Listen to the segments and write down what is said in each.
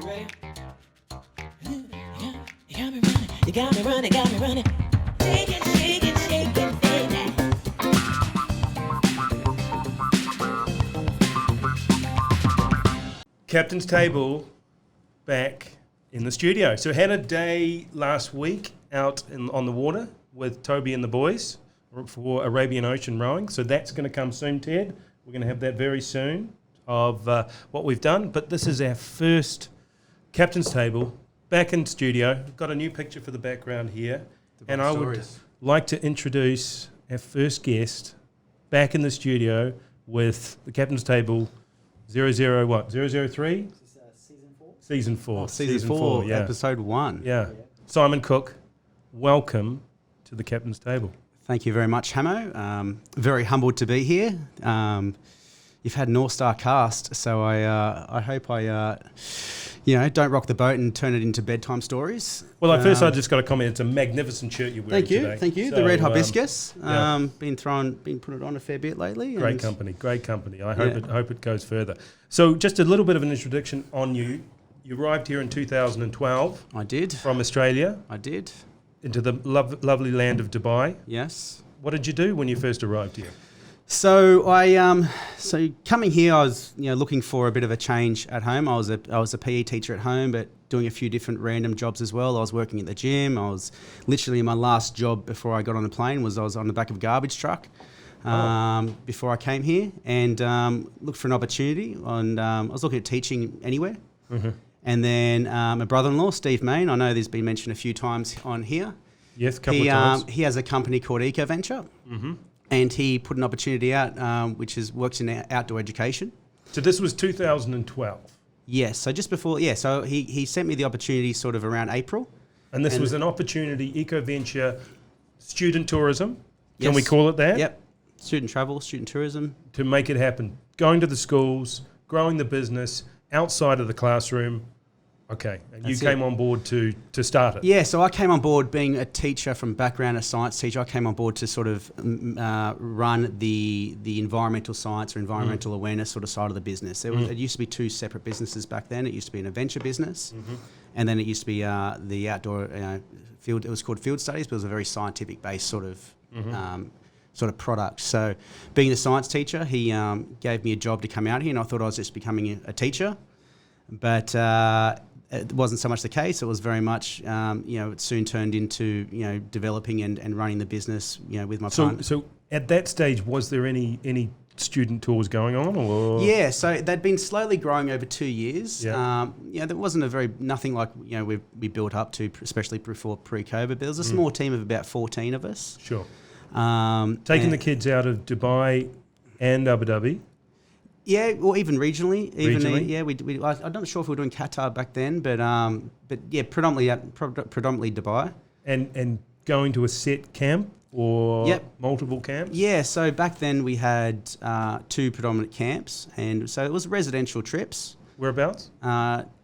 ready? You got me running. Shake it, baby. Captain's Table back in the studio. So had a day last week out on the water with Toby and the boys for Arabian Ocean rowing. So that's going to come soon, Ted. We're going to have that very soon of what we've done. But this is our first Captain's Table back in studio. We've got a new picture for the background here. And I would like to introduce our first guest back in the studio with the Captain's Table 003? Season 4. Season 4, yeah. episode 1. Yeah. Simon Cook, welcome to the Captain's Table. Thank you very much, Hamo. Very humbled to be here. You've had an all-star cast, so I hope I don't rock the boat and turn it into bedtime stories. Well, first I just got to comment. It's a magnificent shirt you're wearing today. Thank you. So, the Red Hibiscus. yeah. Been put it on a fair bit lately. Great company. I hope it goes further. So, just a little bit of an introduction on you. You arrived here in 2012. I did. From Australia. I did. Into the lovely land of Dubai. Yes. What did you do when you first arrived here? So so coming here, I was looking for a bit of a change at home. I was a PE teacher at home, but doing a few different random jobs as well. I was working at the gym. I was literally my last job before I got on the plane I was on the back of a garbage truck before I came here and looked for an opportunity. And I was looking at teaching anywhere. Mm-hmm. And then my brother-in-law, Steve Main, I know there's been mentioned a few times on here. Yes, a couple of times. He has a company called EcoVenture. Mm-hmm. And he put an opportunity out, which works in outdoor education. So this was 2012? Yes, so just before, so he sent me the opportunity sort of around April. And this was an opportunity, EcoVenture, student tourism, yes. Can we call it that? Yep, student travel, student tourism. To make it happen, going to the schools, growing the business, outside of the classroom. Okay, and you came on board to start it. Yeah, so I came on board being a teacher from background, a science teacher. I came on board to sort of run the environmental science or environmental awareness sort of side of the business. It used to be two separate businesses back then. It used to be an adventure business, and then it used to be the outdoor field. It was called Field Studies, but it was a very scientific based sort of product. So being the science teacher, he gave me a job to come out here, and I thought I was just becoming a teacher. But it wasn't so much the case. It was very much, it soon turned into, developing and running the business, with my partner. So at that stage, was there any student tours going on? Or? Yeah, so they'd been slowly growing over 2 years. Yeah. There wasn't nothing like, we built up to, especially before pre-COVID, but there was a small team of about 14 of us. Sure. Taking the kids out of Dubai and Abu Dhabi. Yeah, or even regionally. Regionally? I'm not sure if we were doing Qatar back then, but yeah, predominantly Dubai. And going to a set camp or multiple camps? Yeah, so back then we had 2 predominant camps, and so it was residential trips. Whereabouts?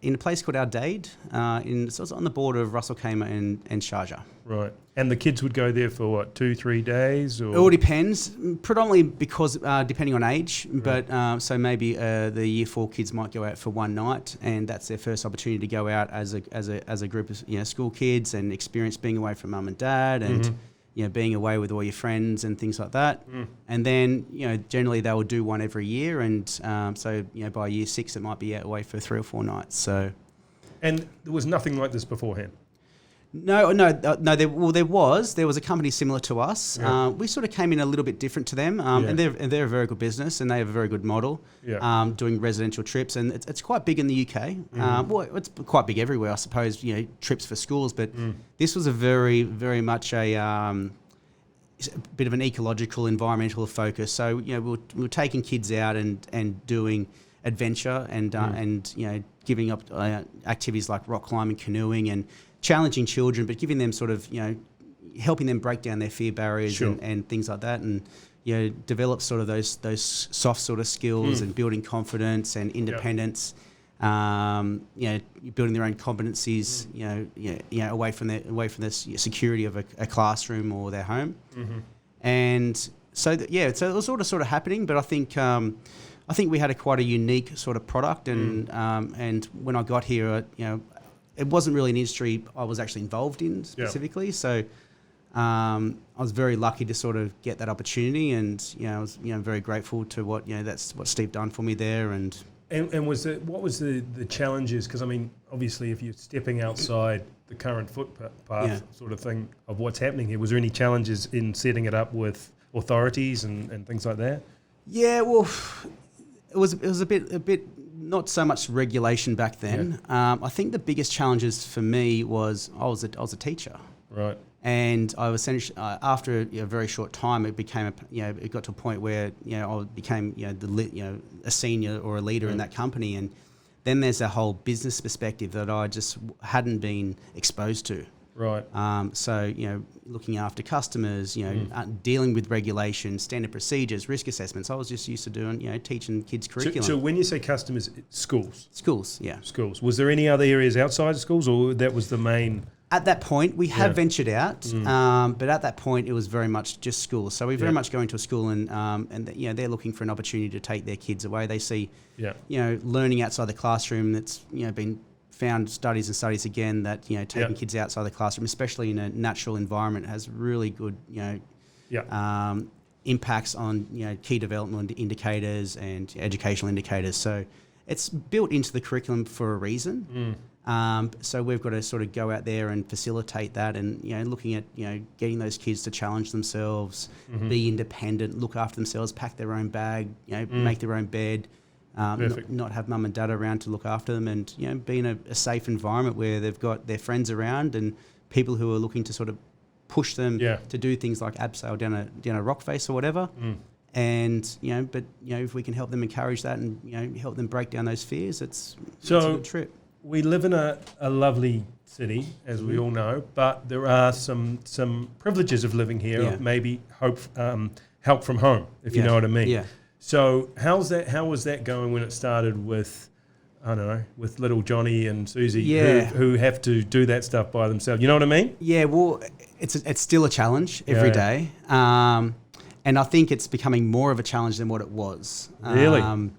In a place called Al Daid, so it was on the border of Ras Al Khaimah and Sharjah. Right. And the kids would go there for what, 2-3 days? Or? It all depends, predominantly because depending on age, but so maybe the Year 4 kids might go out for one night, and that's their first opportunity to go out as a group of school kids and experience being away from mum and dad and being away with all your friends and things like that. And then generally they will do one every year, and so by Year 6 it might be out away for 3 or 4 nights. So, and there was nothing like this beforehand. No. There was a company similar to us. Yeah. We sort of came in a little bit different to them, and they're a very good business, and they have a very good model. Yeah. Doing residential trips, and it's quite big in the UK. Well, it's quite big everywhere, I suppose. Trips for schools, but this was a very, very much a bit of an ecological, environmental focus. So we were taking kids out and doing adventure and giving up activities like rock climbing, canoeing, and challenging children, but giving them sort of, helping them break down their fear barriers and things like that, and develop sort of those soft sort of skills and building confidence and independence. Building their own competencies, away from the security of a classroom or their home, and so it was sort of happening. But I think I think we had quite a unique sort of product, and when I got here, it wasn't really an industry I was actually involved in specifically. So I was very lucky to sort of get that opportunity, and I was very grateful to what that's what Steve done for me there. And what was the challenges? Because I mean, obviously, if you're stepping outside the current footpath sort of thing of what's happening here, was there any challenges in setting it up with authorities and things like that? Yeah, well, it was a bit not so much regulation back then. I think the biggest challenges for me was I was a teacher, right? And I was essentially after a very short time, it became it got to a point where I became a senior or a leader in that company, and then there's a whole business perspective that I just hadn't been exposed to. Right. So looking after customers, dealing with regulations, standard procedures, risk assessments. I was just used to doing teaching kids curriculum. So when you say customers, schools. Schools, yeah. Schools. Was there any other areas outside of schools, or that was the main? At that point, we have ventured out, but at that point, it was very much just schools. So we very much go into a school and they're looking for an opportunity to take their kids away. They see, learning outside the classroom. That's been found studies and studies again that taking kids outside the classroom, especially in a natural environment, has really good impacts on key development indicators and educational indicators. So it's built into the curriculum for a reason. So we've got to sort of go out there and facilitate that, and looking at getting those kids to challenge themselves, be independent, look after themselves, pack their own bag, make their own bed, not have mum and dad around to look after them, and be in a safe environment where they've got their friends around and people who are looking to sort of push them to do things like abseil down a rock face or whatever. And but if we can help them encourage that and help them break down those fears, it's a good trip. We live in a lovely city, as we all know, but there are some privileges of living here. Maybe help from home, if you know what I mean. Yeah. So how was that going when it started with, I don't know, with little Johnny and Susie who have to do that stuff by themselves? You know what I mean? Yeah. Well, it's still a challenge every day, and I think it's becoming more of a challenge than what it was. Really.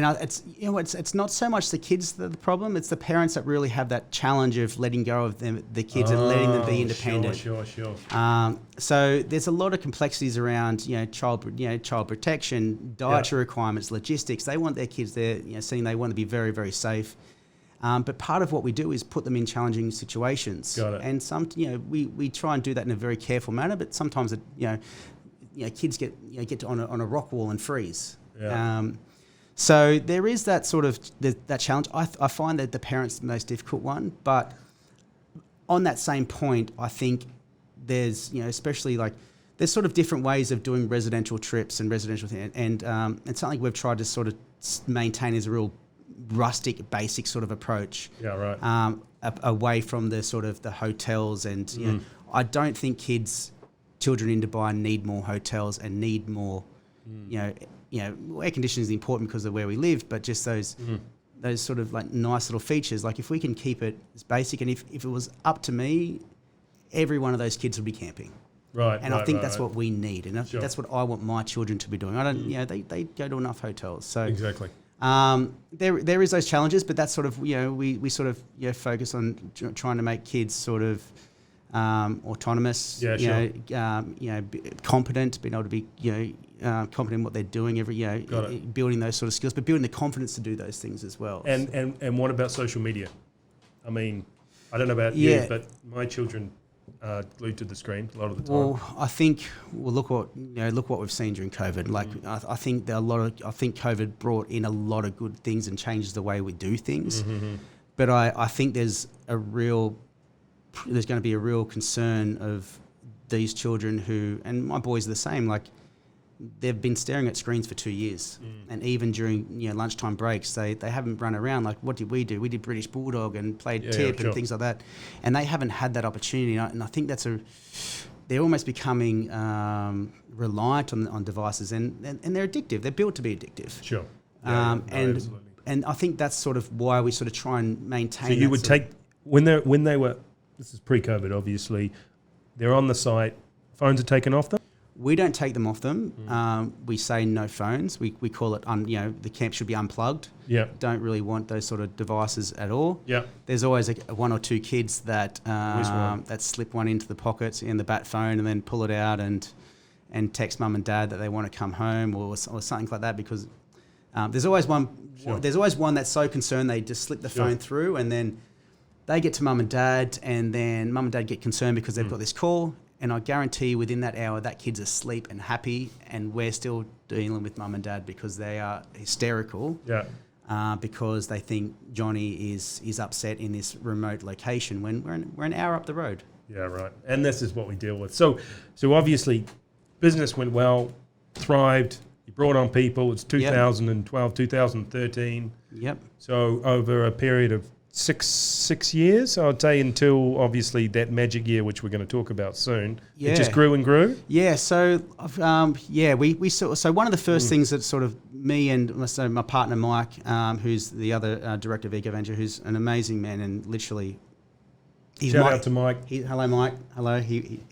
It's not so much the kids that are the problem; it's the parents that really have that challenge of letting go of the kids and letting them be independent. Sure. So there's a lot of complexities around child protection, dietary requirements, logistics. They want their kids there, saying they want to be very, very safe. But part of what we do is put them in challenging situations. Got it. And we try and do that in a very careful manner. But sometimes kids get on a rock wall and freeze. Yeah. So there is that sort of that challenge. I find that the parents the most difficult one. But on that same point, I think there's especially there's sort of different ways of doing residential trips and residential things, and something we've tried to sort of maintain is a real rustic, basic sort of approach. Yeah, right. Away from the sort of the hotels, and I don't think children in Dubai need more hotels and need more, air conditioning is important because of where we live, but just those sort of nice little features. If we can keep it as basic, and if it was up to me, every one of those kids would be camping. Right. And I think that's what we need, and that's what I want my children to be doing. I don't, they go to enough hotels. So exactly. There is those challenges, but that's sort of we sort of focus on trying to make kids sort of autonomous, competent, being able to be competent in what they're doing building those sort of skills, but building the confidence to do those things as well. And what about social media? I mean, I don't know about you, but my children are glued to the screen a lot of the time. Well, I think look what we've seen during COVID. I think COVID brought in a lot of good things and changes the way we do things. But I think there's going to be a real concern of these children who, and my boys are the same, they've been staring at screens for 2 years, and even during lunchtime breaks, they haven't run around. What did we do? We did British Bulldog and played tip and things like that, and they haven't had that opportunity. And I think they're almost becoming reliant on devices, and they're addictive. They're built to be addictive. Sure. And I think that's sort of why we sort of try and maintain. So you would take when they were. This is pre-COVID, obviously. They're on the site. Phones are taken off them. We don't take them off them. We say no phones. We call it, the camp should be unplugged. Yeah. Don't really want those sort of devices at all. Yeah. There's always one or two kids that slip one into the pocket in the bat phone and then pull it out and text mum and dad that they want to come home or something like that, because there's always one. Sure. There's always one that's so concerned they just slip the phone through, and then they get to mum and dad, and then mum and dad get concerned because they've got this call. And I guarantee you within that hour, that kid's asleep and happy, and we're still dealing with mum and dad because they are hysterical. Yeah. Because they think Johnny is upset in this remote location when we're an hour up the road. Yeah, right. And this is what we deal with. So obviously, business went well, thrived. You brought on people. It's 2012, 2013. Yep. So over a period of six years, I'd say, until obviously that magic year, which we're going to talk about soon. Yeah. It just grew and grew. Yeah. So we saw. So one of the first things that sort of me and my partner Mike, who's the other director of EcoVenture, who's an amazing man and literally. Shout out to Mike. Hello, Mike. Hello. He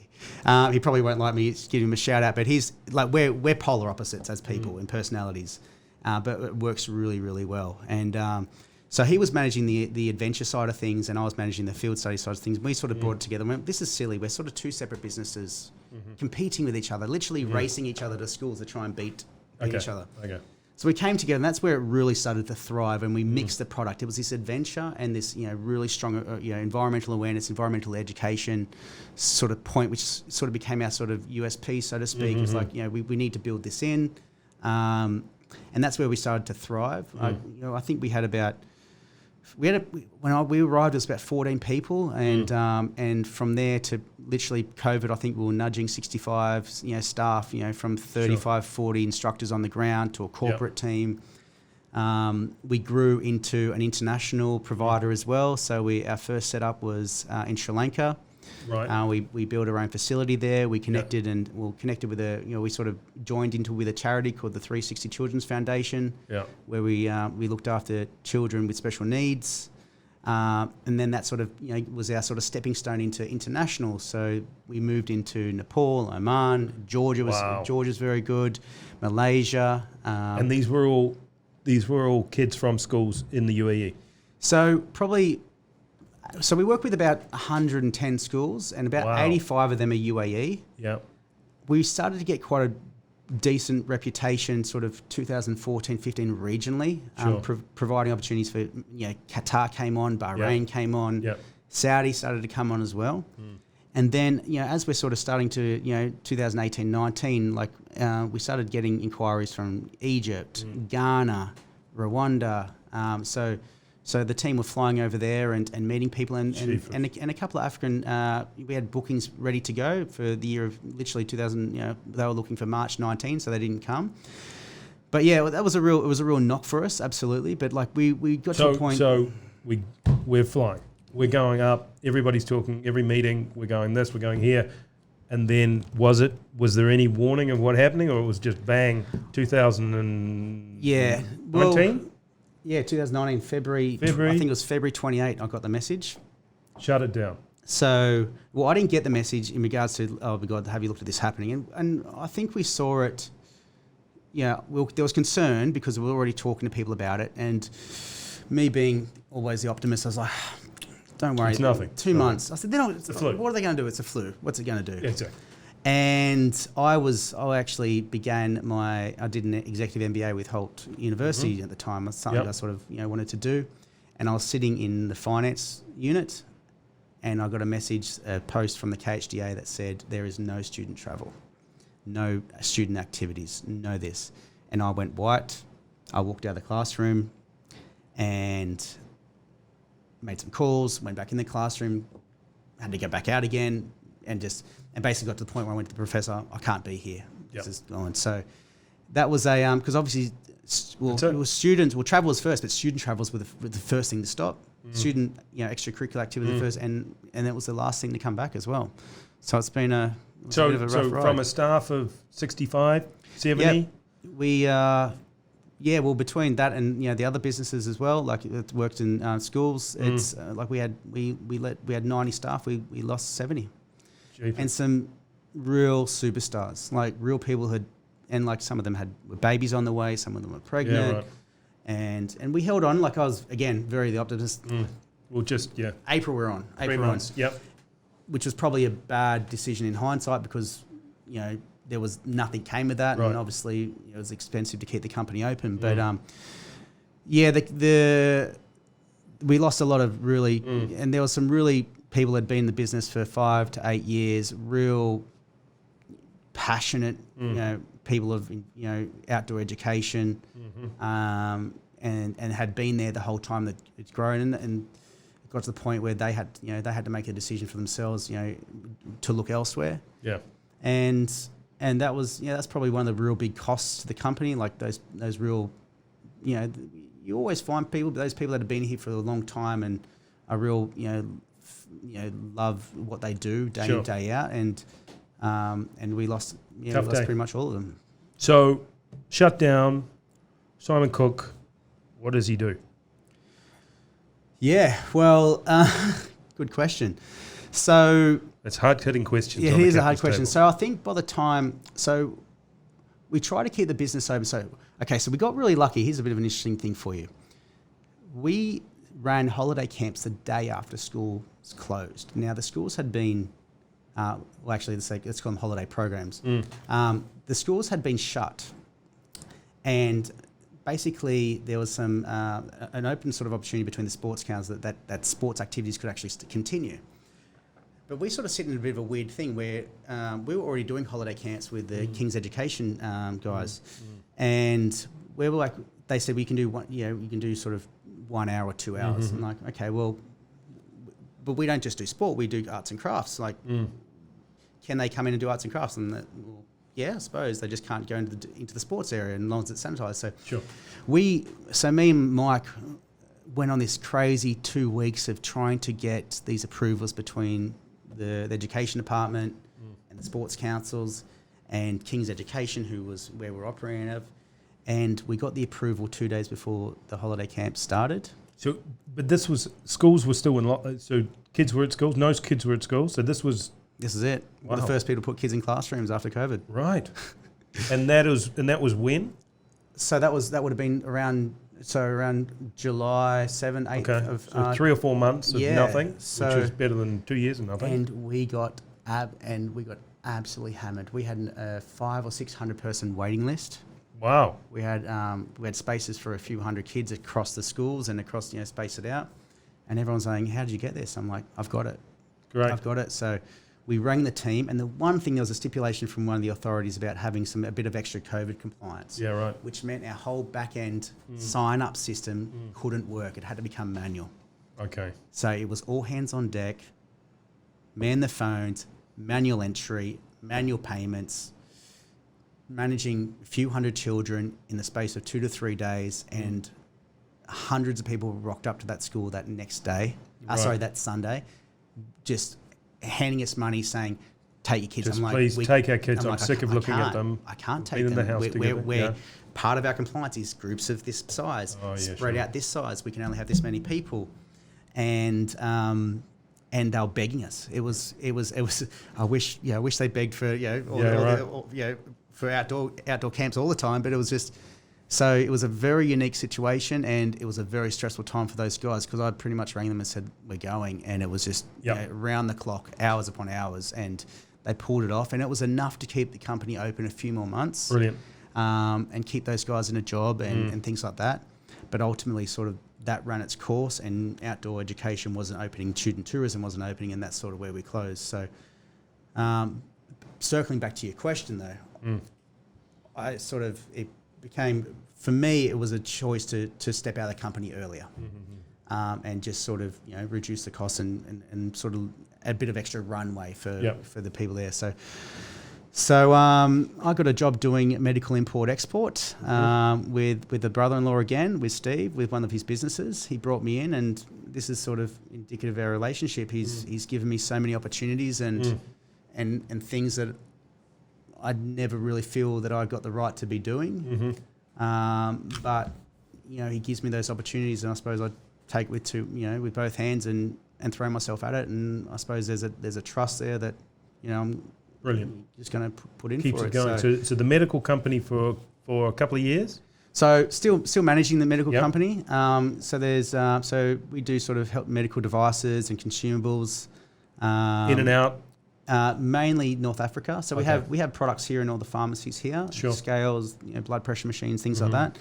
probably won't like me giving him a shout out, but he's like we're polar opposites as people and personalities, but it works really, really well. And so he was managing the adventure side of things, and I was managing the field study side of things. We sort of brought it together and went, this is silly. We're sort of two separate businesses competing with each other, literally racing each other to schools to try and beat each other. Okay. So we came together, and that's where it really started to thrive. And we mixed the product. It was this adventure and this, really strong, environmental awareness, environmental education sort of point, which sort of became our sort of USP, so to speak. It's like, we need to build this in, and that's where we started to thrive. I think we had about. We arrived, it was about 14 people, and from there to literally COVID, I think we were nudging 65, staff, from 35, 40 instructors on the ground to a corporate team. We grew into an international provider as well. So our first setup was in Sri Lanka. Right. We built our own facility there. We connected connected with we sort of joined into with a charity called the 360 Children's Foundation, where we looked after children with special needs. And then that sort of was our sort of stepping stone into international. So we moved into Nepal, Oman, Georgia's very good, Malaysia. And these were all kids from schools in the UAE. So we work with about 110 schools, and about 85 of them are UAE. Yeah. We started to get quite a decent reputation sort of 2014, 15 regionally, providing opportunities for, Qatar came on, Bahrain came on, Saudi started to come on as well. And then, as we're sort of starting to, 2018, 19, we started getting inquiries from Egypt, Ghana, Rwanda. So the team were flying over there and meeting people and a couple of African. We had bookings ready to go for the year of literally 2000. They were looking for March 19, so they didn't come. But that was a real knock for us, absolutely. But we got to a point. So we're flying. We're going up. Everybody's talking. Every meeting, we're going this. We're going here. And then was there any warning of what happening, or it was just bang 2019? Yeah. 2019, February. I think it was February 28. I got the message. Shut it down. So, I didn't get the message in regards to, oh my God, have you looked at this happening? And I think we saw it. There was concern because we were already talking to people about it. And me being always the optimist, I was like, don't worry. It's nothing. 2 months. I said, it's a flu. What are they going to do? It's a flu. What's it going to do? Yeah, exactly. And I actually I did an executive MBA with Holt University at the time. It's something I sort of, wanted to do. And I was sitting in the finance unit, and I got a post from the KHDA that said, there is no student travel, no student activities, no this. And I went white. I walked out of the classroom and made some calls, went back in the classroom, had to go back out again, and basically got to the point where I went to the professor, I can't be here. This is going. So that was because obviously, students, travelers first, but student travels were the first thing to stop. Student, extracurricular activity first, and that was the last thing to come back as well. So it's been a bit of a rough ride. From a staff of 65, 70? Well, between that and the other businesses as well, like it worked in schools, it's we had 90 staff, we lost 70. Jeepers. And some real superstars, like real people and like some of them had babies on the way, some of them were pregnant. Yeah, right. And we held on. Like I was, again, very the optimist. Well, just, April we're on. 3 April we're on. months. Yep. Which was probably a bad decision in hindsight because, there was nothing came of that. Right. And obviously it was expensive to keep the company open. But, we lost a lot of really, and there was some really people that had been in the business for 5 to 8 years, real passionate, people of, outdoor education, and had been there the whole time that it's grown, and it got to the point where they had to make a decision for themselves, to look elsewhere. Yeah. And that was, that's probably one of the real big costs to the company, like those real, you always find those people that have been here for a long time and are real, love what they do day in, day out. And we lost, pretty much all of them. So, shut down, Simon Cook, what does he do? Yeah, well, good question. So... It's hard-hitting questions. Yeah, it is a hard question. Table. So I think by the time... So we try to keep the business open. So we got really lucky. Here's a bit of an interesting thing for you. We ran holiday camps the day after schools closed. Now, the schools had been... let's call them holiday programs. The schools had been shut. And basically, there was some an open sort of opportunity between the sports councils that sports activities could actually continue. But we sort of sit in a bit of a weird thing where we were already doing holiday camps with the King's Education guys, and we were like, they said we can do one, you can do sort of 1 hour or 2 hours. I'm like, okay, well, but we don't just do sport; we do arts and crafts. Like, can they come in and do arts and crafts? And well, yeah, I suppose they just can't go into the sports area, and as long as it's sanitised. So sure. So me and Mike went on this crazy 2 weeks of trying to get these approvals between the education department and the sports councils and King's Education, who was where we're operating out of. And we got the approval 2 days before the holiday camp started. So, but schools were still in so kids were at schools, no kids were at school. So this is it. Wow. We're the first people to put kids in classrooms after COVID. Right. and that was when? So that would have been around July 7, 8 of... So 3 or 4 months of nothing, which is better than 2 years of nothing. And we got absolutely hammered. We had a 500 or 600 person waiting list. Wow. We had spaces for a few hundred kids across the schools and across, space it out. And everyone's saying, how did you get this? I'm like, I've got it. Great. I've got it. So we rang the team, and the one thing, there was a stipulation from one of the authorities about having a bit of extra COVID compliance. Yeah, right. Which meant our whole back-end sign-up system couldn't work. It had to become manual. Okay. So it was all hands on deck, man the phones, manual entry, manual payments, managing a few hundred children in the space of 2 to 3 days, and hundreds of people rocked up to that school that next day. Right. That Sunday, just handing us money saying, take your kids. Just I'm like, please take our kids. I'm sick of looking at them. I can't take them. them. In the house we're part of our compliance is groups of this size, spread out this size. We can only have this many people, and they were begging us. It was. I wish they begged for for outdoor camps all the time, but it was just. So it was a very unique situation, and it was a very stressful time for those guys, because I pretty much rang them and said, we're going, and it was just round the clock, hours upon hours, and they pulled it off, and it was enough to keep the company open a few more months. Brilliant. And keep those guys in a job and things like that. But ultimately sort of that ran its course, and outdoor education wasn't opening, student tourism wasn't opening, and that's sort of where we closed. So circling back to your question though, it became, for me, it was a choice to step out of the company earlier, and just sort of reduce the costs and sort of a bit of extra runway for the people there. So I got a job doing medical import-export with the brother-in-law again, with Steve, with one of his businesses. He brought me in, and this is sort of indicative of our relationship. He's given me so many opportunities and things that I'd never really feel that I got the right to be doing. But he gives me those opportunities, and I suppose I take with both hands and throw myself at it. And I suppose there's a trust there that I'm Brilliant. you're just going to put in Keeps for it going. So the medical company for a couple of years? So still managing the medical Yep. company. So there's so we do sort of help medical devices and consumables. In and out? Mainly North Africa. So Okay. we have products here in all the pharmacies here. Sure. Scales, blood pressure machines, things like that.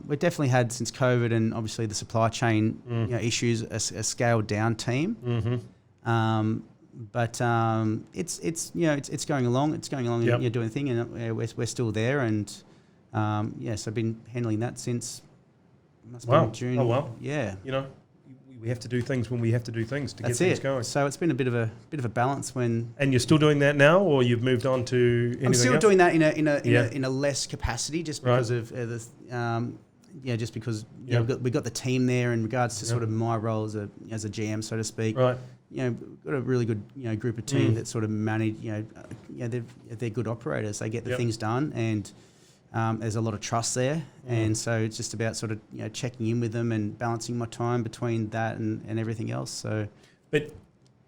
We've definitely had since COVID and obviously the supply chain issues a scaled down team. Mm-hmm. But it's going along. It's going along. Yep. And you're doing a thing, and we're still there. And so I've been handling that since must Wow. be June. Oh, wow. Yeah. We have to do things when we have to do things to That's get things it. going. So it's been a bit of a balance when And you're still doing that now, or you've moved on to anything I'm still else? doing that in a less capacity, just Right. because of just because Yeah. we got the team there in regards to sort of my role as a GM, so to speak. Right. We've got a really good group of team that sort of manage. They're good operators. They get the Yep. things done, and there's a lot of trust there. And so it's just about sort of checking in with them and balancing my time between that and everything else. So But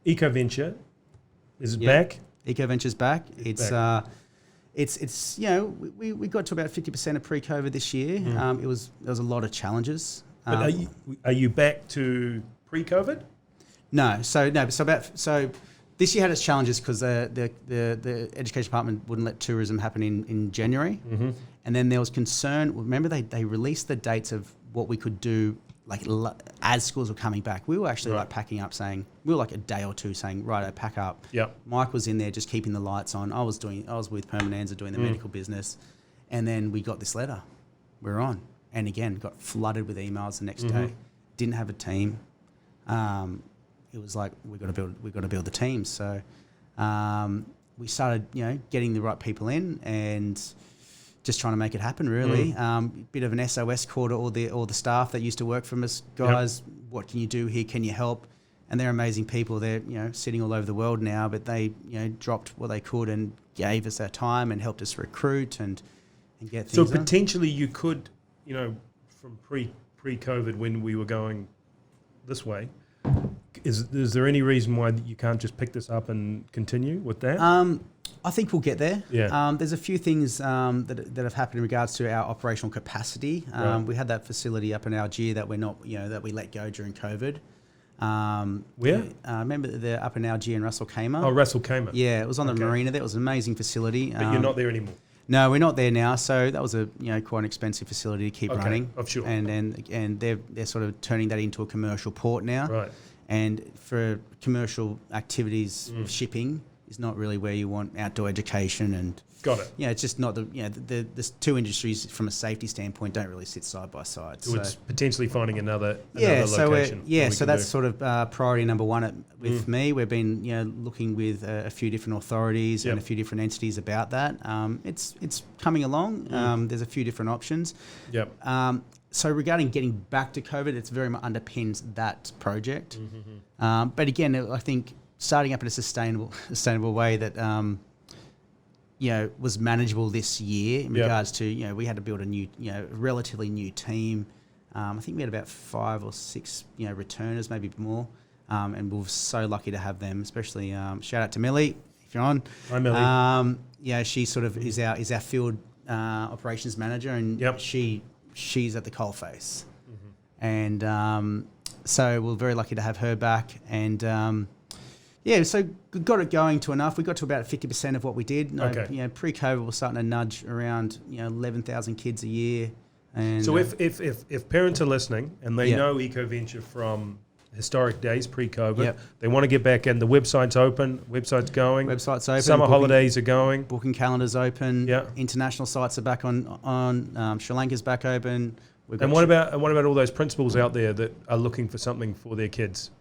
EcoVenture is Yeah. back. EcoVenture's back. It's back. it's we got to about 50% of pre-COVID this year. There was a lot of challenges. But are you back to pre-COVID? No, so this year had its challenges because the education department wouldn't let tourism happen in January, and then there was concern. Remember, they released the dates of what we could do as schools were coming back. We were actually Right. packing up, saying we were like a day or two saying, right, pack up. Yep. Mike was in there just keeping the lights on. I was with Permanenza doing the medical business, and then we got this letter. We're on, and again got flooded with emails the next day. Didn't have a team. It was like we got to build the team. So we started getting the right people in and just trying to make it happen. Really, bit of an SOS call to all the staff that used to work for us. Guys, what can you do here? Can you help? And they're amazing people. They're sitting all over the world now, but they dropped what they could and gave us their time and helped us recruit and get things So done. potentially you could, from pre-COVID when we were going this way, is there any reason why you can't just pick this up and continue with that? I think we'll get there. Yeah. There's a few things that have happened in regards to our operational capacity. Right. We had that facility up in Algiers that we're not, that we let go during COVID. Where? Remember they're up in Algiers and Russell Kamer? Oh, Russell Kamer. Yeah, it was on the Okay. marina there. It was an amazing facility. But you're not there anymore. No, we're not there now. So that was a quite an expensive facility to keep Okay, running. I'm sure. And they're sort of turning that into a commercial port now. Right. And for commercial activities, shipping is not really where you want outdoor education and. Got it. Yeah, it's just not the two industries from a safety standpoint don't really sit side by side. So it's potentially finding another so location. so that's sort of priority number one with me. We've been looking with a few different authorities and a few different entities about that. It's coming along. There's a few different options. Yep. So regarding getting back to COVID, it's very much underpins that project. But again, I think starting up in a sustainable way that was manageable this year in regards to, we had to build a new, relatively new team. I think we had about 5 or 6, returners, maybe more. And we were so lucky to have them, especially, shout out to Millie, if you're on. Hi, Millie. She sort of is our field operations manager, and she's at the coalface. And so we're very lucky to have her back. And so we got it going to enough. We got to about 50% of what we did. Okay. Pre-COVID, we're starting to nudge around 11,000 kids a year. And So if parents are listening and they know EcoVenture from historic days pre-COVID, they want to get back in, the website's open, website's going. Website's open. Summer holidays are going. Booking calendars open. Yeah. International sites are back on. Sri Lanka's back open. And what about all those principals out there that are looking for something for their kids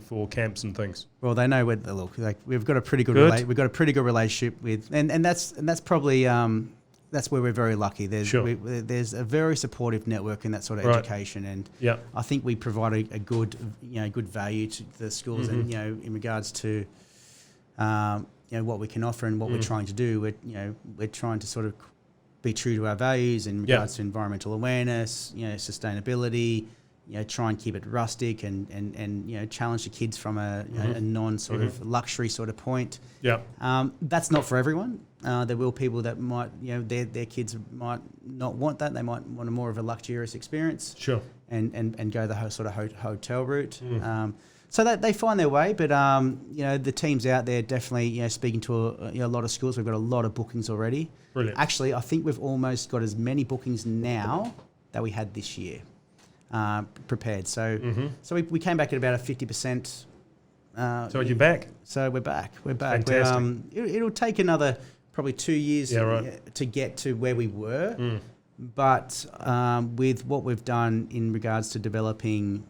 for camps and things? Well, they know where to look. Like we've got a pretty good we've got a pretty good relationship with, and that's probably that's where we're very lucky. There's a very supportive network in that sort of education, and I think we provide a good good value to the schools, and in regards to what we can offer and what we're trying to do. We're trying to sort of be true to our values in regards to environmental awareness, sustainability, try and keep it rustic and challenge the kids from a non sort of luxury sort of point. Yeah. That's not for everyone. There will people that might, their kids might not want that. They might want a more of a luxurious experience. Sure. And go the sort of hotel route. So that they find their way, but the teams out there definitely speaking to a lot of schools. We've got a lot of bookings already. Brilliant. Actually, I think we've almost got as many bookings now that we had this year prepared. So so we came back at about a 50%. So you're back. So we're back. We're back. Fantastic. It'll take another probably 2 years to get to where we were. But with what we've done in regards to developing,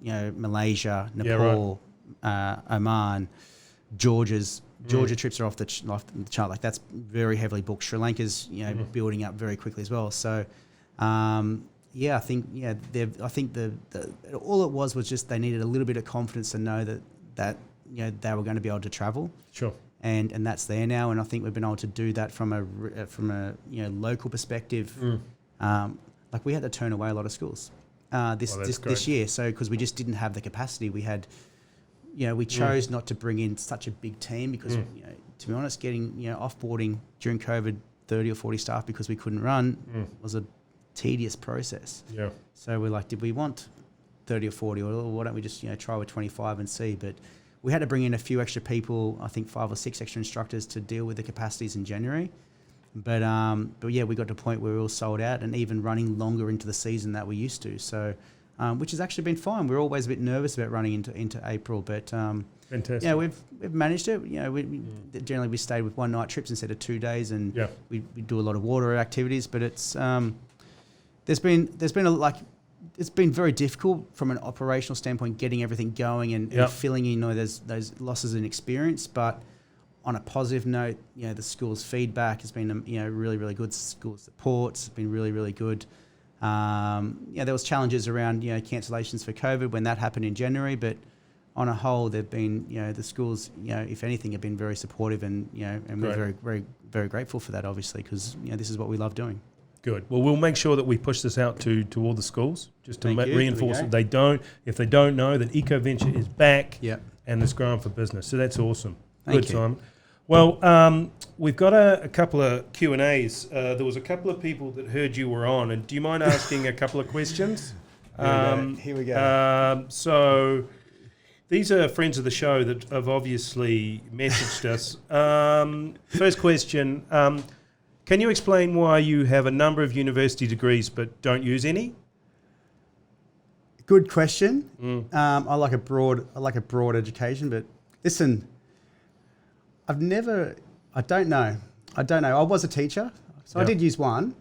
Malaysia, Nepal, Oman, Georgia trips are off the chart. Like that's very heavily booked. Sri Lanka's building up very quickly as well. So I think all it was just they needed a little bit of confidence to know that they were going to be able to travel. Sure. And that's there now, and I think we've been able to do that from a local perspective. Like we had to turn away a lot of schools this year, so because we just didn't have the capacity. We had, we chose not to bring in such a big team because to be honest, getting offboarding during COVID 30 or 40 staff because we couldn't run was a tedious process. Yeah. So we're like, did we want 30 or 40, or why don't we just try with 25 and see? But we had to bring in a few extra people, I think 5 or 6 extra instructors to deal with the capacities in January. But yeah, we got to a point where we were all sold out and even running longer into the season that we used to. So, which has actually been fine. We're always a bit nervous about running into April, but fantastic. Yeah, we've managed it. Generally we stayed with 1 night trips instead of 2 days, and we do a lot of water activities. But it's there's been it's been very difficult from an operational standpoint getting everything going and filling in those losses in experience. But on a positive note, the school's feedback has been really, really good. School support's been really, really good. There was challenges around cancellations for COVID when that happened in January, but on a whole, they've been the schools if anything have been very supportive, and and we're very, very, very grateful for that, obviously, because this is what we love doing. Good. Well, we'll make sure that we push this out to all the schools just to reinforce it. If they don't know that EcoVenture is back and it's growing for business. So that's awesome. Thank you. Simon. Well, we've got a couple of Q&As. There was a couple of people that heard you were on, and do you mind asking a couple of questions? Here we go. So these are friends of the show that have obviously messaged us. First question. Can you explain why you have a number of university degrees but don't use any? Good question. I like a broad education, but listen, I don't know. I was a teacher, so I did use one,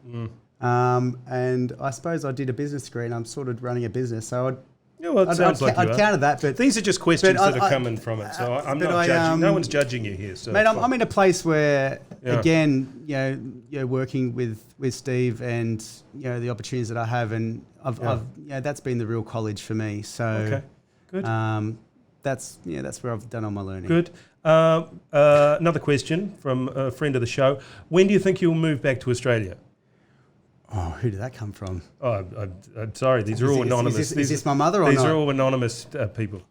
and I suppose I did a business degree, and I'm sort of running a business, so I'd counter that, but these are just questions that are coming from it. So I'm not judging. No one's judging you here. So mate, I'm in a place where, again, working with Steve and the opportunities that I have, and I've that's been the real college for me. So okay, good. That's where I've done all my learning. Good. Another question from a friend of the show. When do you think you'll move back to Australia? Oh, who did that come from? Oh, I'm sorry. These are all anonymous. Is this my mother or not? These are all anonymous people.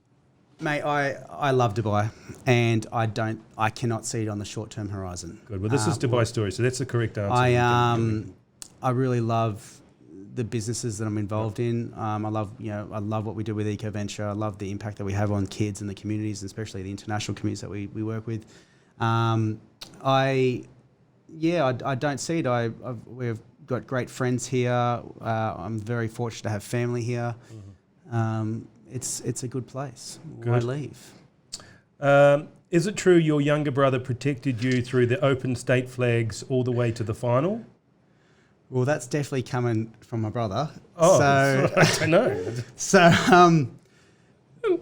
Mate, I love Dubai, and I cannot see it on the short-term horizon. Good. Well, this is Dubai story, so that's the correct answer. I really love the businesses that I'm involved in. I love what we do with EcoVenture. I love the impact that we have on kids and the communities, and especially the international communities that we work with. I don't see it. We've got great friends here. I'm very fortunate to have family here. It's a good place. Why leave? Is it true your younger brother protected you through the open state flags all the way to the final? Well, that's definitely coming from my brother. Oh, so, I don't know. So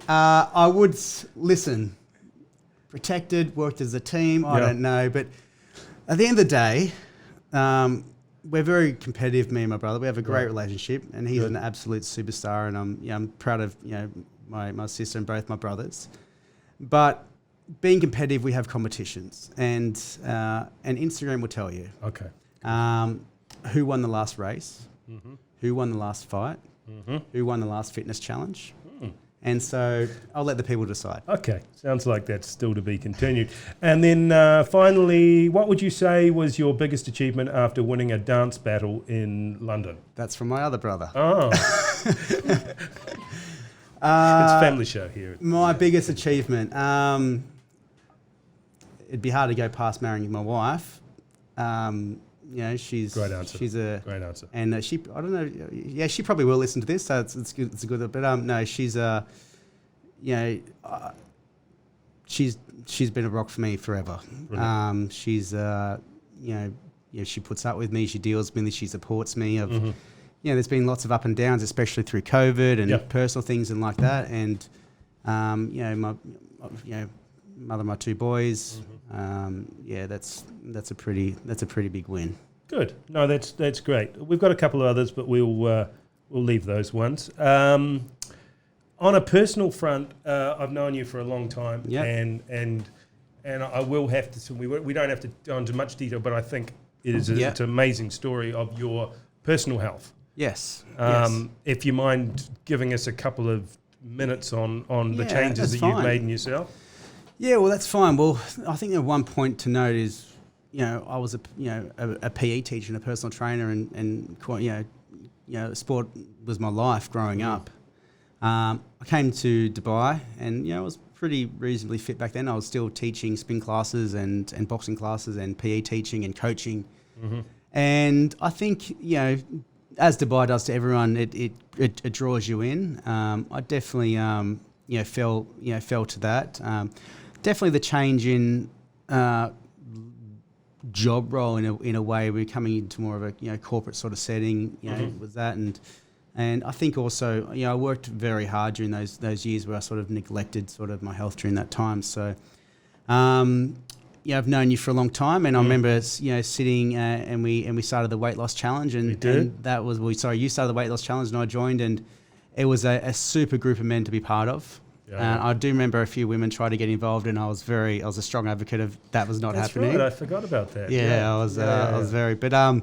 I would listen. Protected, worked as a team. I don't know, but at the end of the day, we're very competitive. Me and my brother, we have a great relationship, and he's an absolute superstar. And I'm proud of my sister and both my brothers. But being competitive, we have competitions, and Instagram will tell you. Okay. Who won the last race? Who won the last fight? who won the last fitness challenge. And so I'll let the people decide. Okay, sounds like that's still to be continued. And then finally, what would you say was your biggest achievement after winning a dance battle in London? That's from my other brother. Oh. It's a family show here. My biggest achievement, it'd be hard to go past marrying my wife. She's Great answer. Great answer. And she, I don't know, she probably will listen to this, so it's good. It's a good. But no, she's she's been a rock for me forever. She's she puts up with me, she deals with me, she supports me. There's been lots of up and downs, especially through COVID and personal things and like that. And my mother of my two boys. That's a pretty big win. Good. No, that's great. We've got a couple of others, but we'll leave those ones. On a personal front, I've known you for a long time, and I will have to. We don't have to go into much detail, but I think it's an amazing story of your personal health. Yes. If you mind giving us a couple of minutes on the changes that you've made in yourself. Yeah, well, that's fine. Well, I think the one point to note is, I was a PE teacher and a personal trainer, and sport was my life growing up. I came to Dubai, and I was pretty reasonably fit back then. I was still teaching spin classes and boxing classes and PE teaching and coaching. And I think, as Dubai does to everyone, it draws you in. I definitely fell to that. Definitely the change in job role in a way. We're coming into more of a corporate sort of setting. Was that, and I think also I worked very hard during those years where I sort of neglected sort of my health during that time. So I've known you for a long time, and I remember sitting and we started the weight loss challenge, and that was you started the weight loss challenge, and I joined, and it was a super group of men to be part of. I do remember a few women tried to get involved, and I was a strong advocate of that was not happening. Right, I forgot about that. I was very, but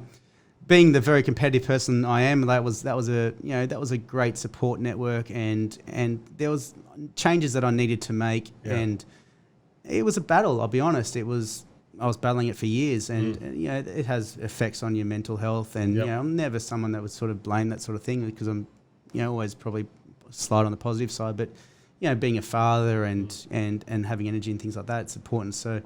being the very competitive person I am, that was a great support network, and there was changes that I needed to make, and it was a battle. I'll be honest. I was battling it for years, and it has effects on your mental health, and I'm never someone that would sort of blame that sort of thing, because I'm always probably slide on the positive side, but being a father and having energy and things like that, it's important. So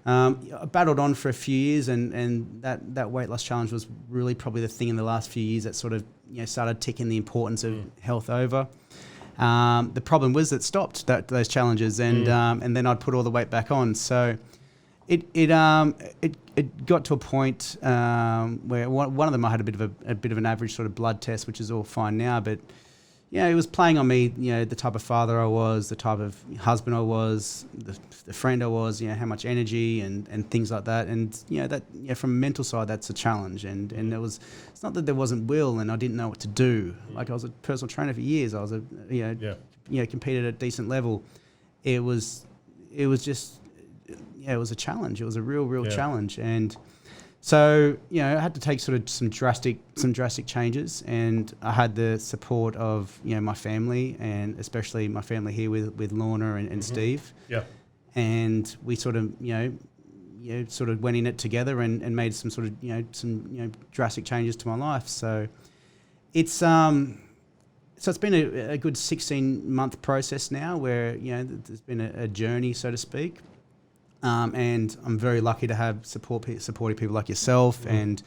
I battled on for a few years, and that weight loss challenge was really probably the thing in the last few years that sort of started ticking the importance of health over. The problem was that stopped those challenges, and then I'd put all the weight back on. So it got to a point where one of them I had a bit of an average sort of blood test, which is all fine now, but it was playing on me, the type of father I was, the type of husband I was, the friend I was, how much energy and things like that. And, from a mental side, that's a challenge. And it's not that there wasn't will and I didn't know what to do. Like, I was a personal trainer for years. I was competed at a decent level. It was just, it was a challenge. It was a real challenge. And so, I had to take sort of some drastic changes, and I had the support of, my family, and especially my family here with Lorna and Steve. Yeah. And we sort of, sort of went in it together and made some sort of, drastic changes to my life. So it's been a good 16-month process now where, there's been a journey, so to speak. And I'm very lucky to have supportive people like yourself and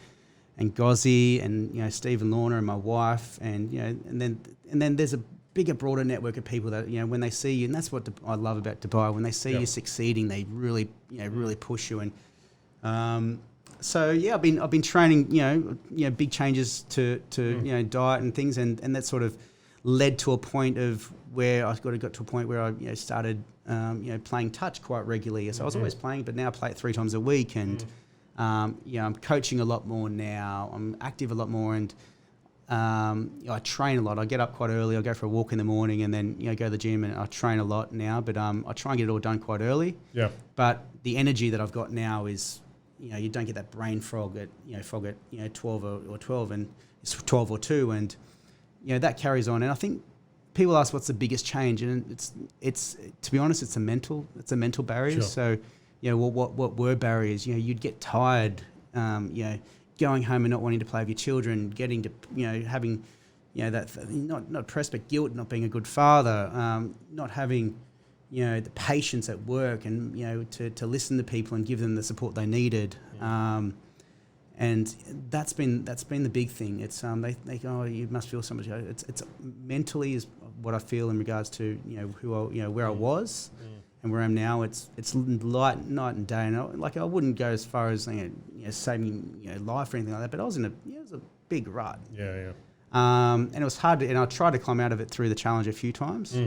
Gozzy and Steve and Lorna and my wife, and then there's a bigger, broader network of people that when they see you, and that's what I love about Dubai. When they see you succeeding, they really push you. And I've been training big changes to diet and things, and that sort of led to a point of where I got to a point where I started playing touch quite regularly. So I was always playing, but now I play it 3 times a week, and I'm coaching a lot more now. I'm active a lot more, and I train a lot. I get up quite early. I go for a walk in the morning, and then go to the gym, and I train a lot now. But I try and get it all done quite early. Yeah. But the energy that I've got now is, you don't get that brain fog at 12 or 12, and it's 12 or 2, and that carries on. And I think people ask what's the biggest change, and it's to be honest, it's a mental barrier. Sure. So, what were barriers? You'd get tired, going home and not wanting to play with your children, getting to, having, that not pressed but guilt, not being a good father, not having, the patience at work, and to listen to people and give them the support they needed. And that's been the big thing. It's they go, oh, you must feel so much. It's mentally is what I feel in regards to where I was and where I am now. It's night and day. And I wouldn't go as far as saving life or anything like that. But I was it was a big rut. Yeah. And it was hard and I tried to climb out of it through the challenge a few times.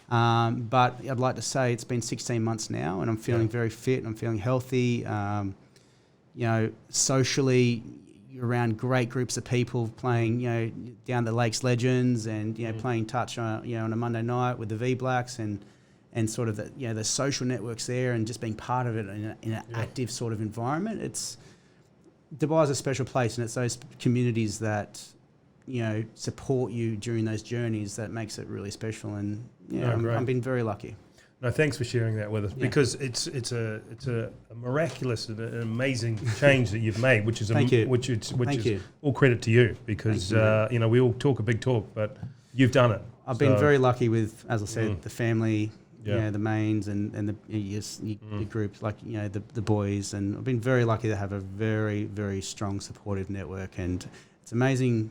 But I'd like to say it's been 16 months now, and I'm feeling very fit. And I'm feeling healthy. Socially, you're around great groups of people playing, down the Lakes Legends and, playing touch on a Monday night with the V Blacks and sort of the social networks there, and just being part of it in an active sort of environment. Dubai is a special place, and it's those communities that, support you during those journeys that makes it really special. And I've been very lucky. No, thanks for sharing that with us, because it's a miraculous and an amazing change that you've made, which is all credit to you, because we all talk a big talk, but you've done it. I've been very lucky with, as I said, the family, the mains and the groups like the boys, and I've been very lucky to have a very, very strong supportive network, and it's amazing.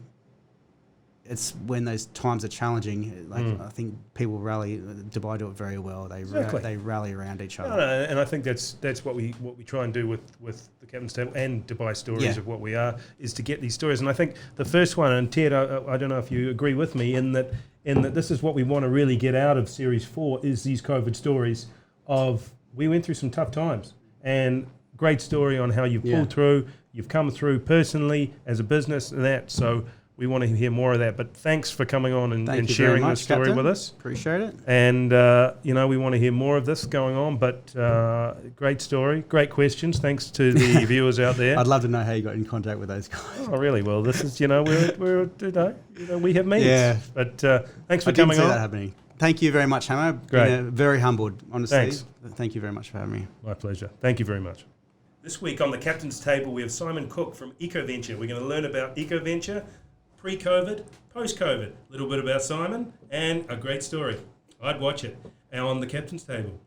It's when those times are challenging, I think people rally. Dubai do it very well. They rally around each other. No, and I think that's what we try and do with the Captain's Table and Dubai Stories of what we are, is to get these stories. And I think the first one, and Ted, I don't know if you agree with me in that this is what we want to really get out of Series 4 is these COVID stories of we went through some tough times, and great story on how you've pulled through, you've come through personally as a business and that. So we want to hear more of that. But thanks for coming on and sharing this story with us. Appreciate it. And, we want to hear more of this going on. But great story, great questions. Thanks to the viewers out there. I'd love to know how you got in contact with those guys. Oh, really? Well, this is, we have meetings. Yeah. But thanks for I coming didn't see on. that happening. Thank you very much, Hammer. Great. Very humbled, honestly. Thanks. Thank you very much for having me. My pleasure. Thank you very much. This week on the Captain's Table, we have Simon Cook from EcoVenture. We're going to learn about EcoVenture, pre-COVID, post-COVID, a little bit about Simon, and a great story. I'd watch it. Now on the Captain's Table.